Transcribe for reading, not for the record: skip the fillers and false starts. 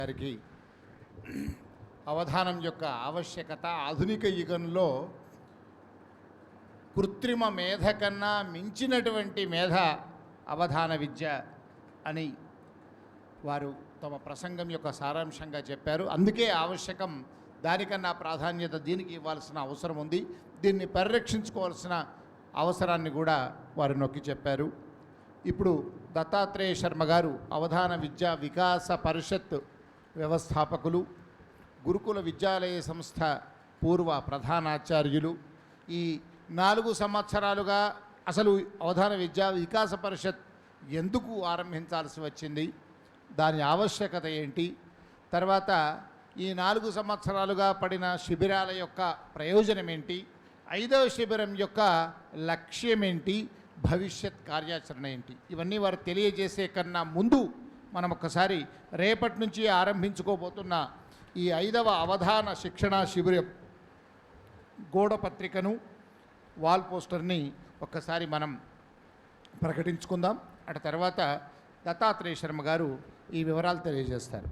గారికి అవధానం యొక్క ఆవశ్యకత ఆధునిక యుగంలో కృత్రిమ మేధ కన్నా మించినటువంటి మేధ అవధాన విద్య అని వారు తమ ప్రసంగం యొక్క సారాంశంగా చెప్పారు. అందుకే ఆవశ్యకం, దానికన్నా ప్రాధాన్యత దీనికి ఇవ్వాల్సిన అవసరం ఉంది, దీన్ని పరిరక్షించుకోవాల్సిన అవసరాన్ని కూడా వారు నొక్కి చెప్పారు. ఇప్పుడు దత్తాత్రేయ శర్మ గారు అవధాన విద్యా వికాస పరిషత్ వ్యవస్థాపకులు, గురుకుల విద్యాలయ సంస్థ పూర్వ ప్రధానాచార్యులు. ఈ 4 సంవత్సరాలుగా అసలు అవధాన విద్యా వికాస పరిషత్ ఎందుకు ఆరంభించాల్సి వచ్చింది, దాని ఆవశ్యకత ఏంటి, తర్వాత ఈ 4 సంవత్సరాలుగా పడిన శిబిరాల యొక్క ప్రయోజనం ఏంటి, 5వ శిబిరం యొక్క లక్ష్యం ఏంటి, భవిష్యత్ కార్యాచరణ ఏంటి, ఇవన్నీ వారు తెలియజేసే కన్నా ముందు మనం ఒక్కసారి రేపటి నుంచి ఆరంభించుకోబోతున్న ఈ 5వ అవధాన శిక్షణా శిబిరం గోడ పత్రికను, వాల్ పోస్టర్ని ఒక్కసారి మనం ప్రకటించుకుందాం. అటు తర్వాత దత్తాత్రేయ శర్మ గారు ఈ వివరాలు తెలియజేస్తారు.